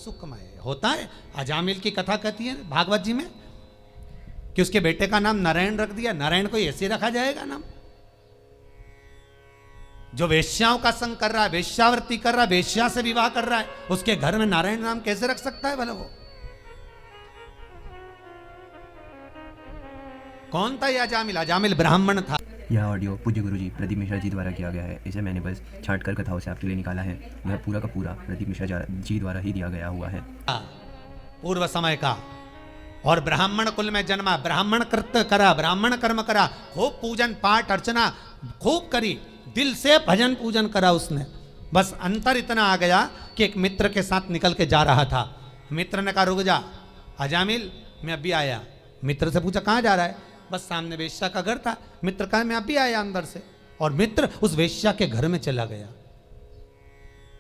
सुखमय होता है। अजामिल की कथा कहती है भागवत जी में कि उसके बेटे का नाम नारायण रख दिया। नारायण को ऐसे रखा जाएगा नाम? जो वेश्याओं का संग कर रहा है, वेश्यावृत्ति कर रहा है, वेश्या से विवाह कर रहा है, उसके घर में नारायण नाम कैसे रख सकता है भला? वो कौन था यह अजामिल? अजामिल ब्राह्मण था। यह ऑडियो पूज्य गुरुजी प्रदीप मिश्रा जी द्वारा किया गया है। इसे मैंने बस छांट कर कथाओं से आपके लिए निकाला है। यह पूरा का पूरा प्रदीप मिश्रा जी द्वारा ही दिया गया हुआ है। पूर्व समय का, और ब्राह्मण कुल में जन्मा, ब्राह्मण कृत्य करा, ब्राह्मण कर्म करा, खूब पूजन पाठ अर्चना खूब करी, दिल से भजन पूजन करा उसने। बस अंतर इतना आ गया कि एक मित्र के साथ निकल के जा रहा था। मित्र ने कहा रुक जा अजामिल, मैं अभी आया। मित्र से पूछा कहाँ जा रहा है? बस सामने वेश्या का घर था। मित्र कहा मैं अभी आया अंदर से। और मित्र उस वेश्या के घर में चला गया।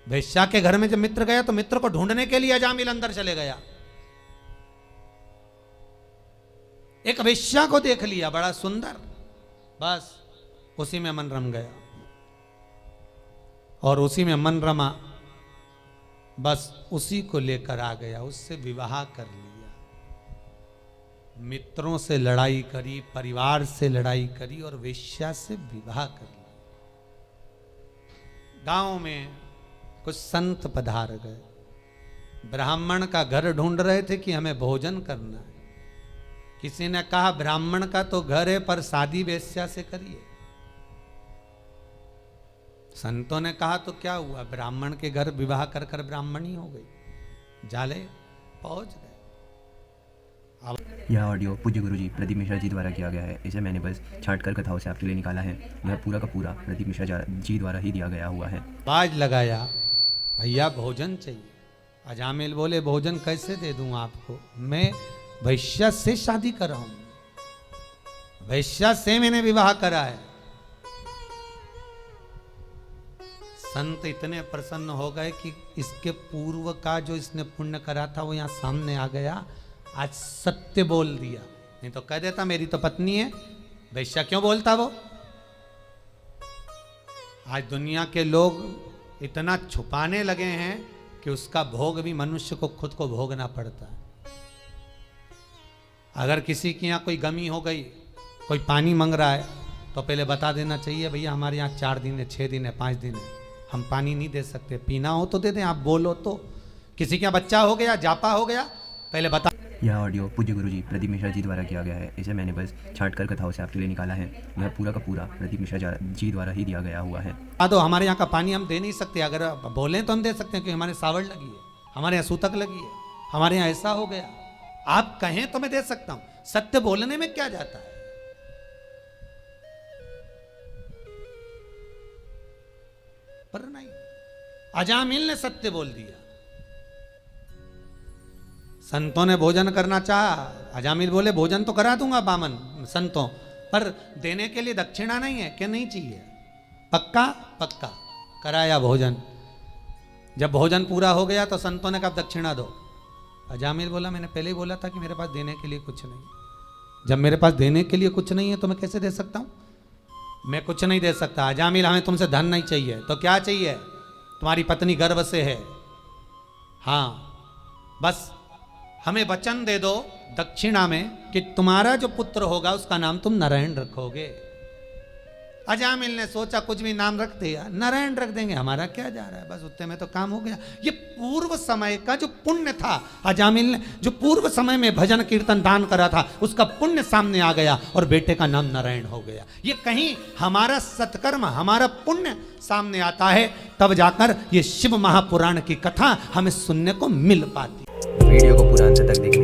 वेश्या के घर में जब मित्र गया तो मित्र को ढूंढने के लिए अजामिल अंदर चले गया। एक वेश्या को देख लिया बड़ा सुंदर, बस उसी में मन रम गया। और उसी में मन रमा, बस उसी को लेकर आ गया, उससे विवाह कर लिया। मित्रों से लड़ाई करी, परिवार से लड़ाई करी और वेश्या से विवाह कर लिया। गांव में कुछ संत पधार गए। ब्राह्मण का घर ढूंढ रहे थे कि हमें भोजन करना है। किसी ने कहा ब्राह्मण का तो घर है पर शादी वेश्या से करिए। संतों ने कहा तो क्या हुआ, ब्राह्मण के घर विवाह कर कर ब्राह्मणी हो गई। जाले पहुंच गए। यह ऑडियो पूज्य गुरुजी प्रदीप मिश्रा जी द्वारा किया गया है। इसे मैंने बस छांट कर कथाओं से आपके लिए निकाला है। यह पूरा का पूरा प्रदीप मिश्रा जी द्वारा ही दिया गया हुआ है। बाज लगाया, भैया भोजन चाहिए। अजामिल बोले भोजन कैसे दे दूं आपको, मैं वैश्या से शादी कर रहा हूं, वैश्या से मैंने विवाह करा है। संत इतने प्रसन्न हो गए कि इसके पूर्व का जो इसने पुण्य करा था वो यहां सामने आ गया। आज सत्य बोल दिया, नहीं तो कह देता मेरी तो पत्नी है, वैश्या क्यों बोलता वो। आज दुनिया के लोग इतना छुपाने लगे हैं कि उसका भोग भी मनुष्य को खुद को भोगना पड़ता है। अगर किसी के यहाँ कोई गमी हो गई, कोई पानी मांग रहा है तो पहले बता देना चाहिए भैया हमारे यहाँ 4 दिन है, 6 दिन है, 5 दिन है, हम पानी नहीं दे सकते, पीना हो तो दे दें, आप बोलो तो। किसी का बच्चा हो गया, जापा हो गया, पहले बता। यह ऑडियो पूज्य गुरुजी प्रदीप मिश्रा जी द्वारा किया गया है। इसे मैंने बस छांट कर कथाओं से आपके लिए निकाला है। यह पूरा का पूरा प्रदीप मिश्रा जी द्वारा ही दिया गया हुआ है। तो हमारे यहाँ का पानी हम दे नहीं सकते, अगर बोलें तो हम दे सकते हैं क्योंकि हमारे सावड़ लगी है, हमारे यहाँ सूतक लगी है, हमारे यहाँ ऐसा हो गया। आप कहें तो मैं दे सकता हूं, सत्य बोलने में क्या जाता है। पर नहीं, अजामिल ने सत्य बोल दिया। संतों ने भोजन करना चाहा, अजामिल बोले भोजन तो करा दूंगा बामन संतों, पर देने के लिए दक्षिणा नहीं है कि नहीं चाहिए। पक्का पक्का कराया भोजन। जब भोजन पूरा हो गया तो संतों ने कहा दक्षिणा दो। अजामिल बोला मैंने पहले ही बोला था कि मेरे पास देने के लिए कुछ नहीं। जब मेरे पास देने के लिए कुछ नहीं है तो मैं कैसे दे सकता हूं? मैं कुछ नहीं दे सकता। अजामिल हमें तुमसे धन नहीं चाहिए, तो क्या चाहिए? तुम्हारी पत्नी गर्भ से है, हाँ, बस हमें वचन दे दो दक्षिणा में कि तुम्हारा जो पुत्र होगा उसका नाम तुम नारायण रखोगे। अजामिल ने सोचा कुछ भी नाम रख दिया, नारायण रख देंगे, हमारा क्या जा रहा है, बस उतने में तो काम हो गया। ये पूर्व समय का जो पुण्य था, अजामिल ने जो पूर्व समय में भजन कीर्तन दान करा था उसका पुण्य सामने आ गया और बेटे का नाम नारायण हो गया। ये कहीं हमारा सत्कर्म, हमारा पुण्य सामने आता है तब जाकर ये शिव महापुराण की कथा हमें सुनने को मिल पाती। वीडियो को पूरा अंत तक देखिए।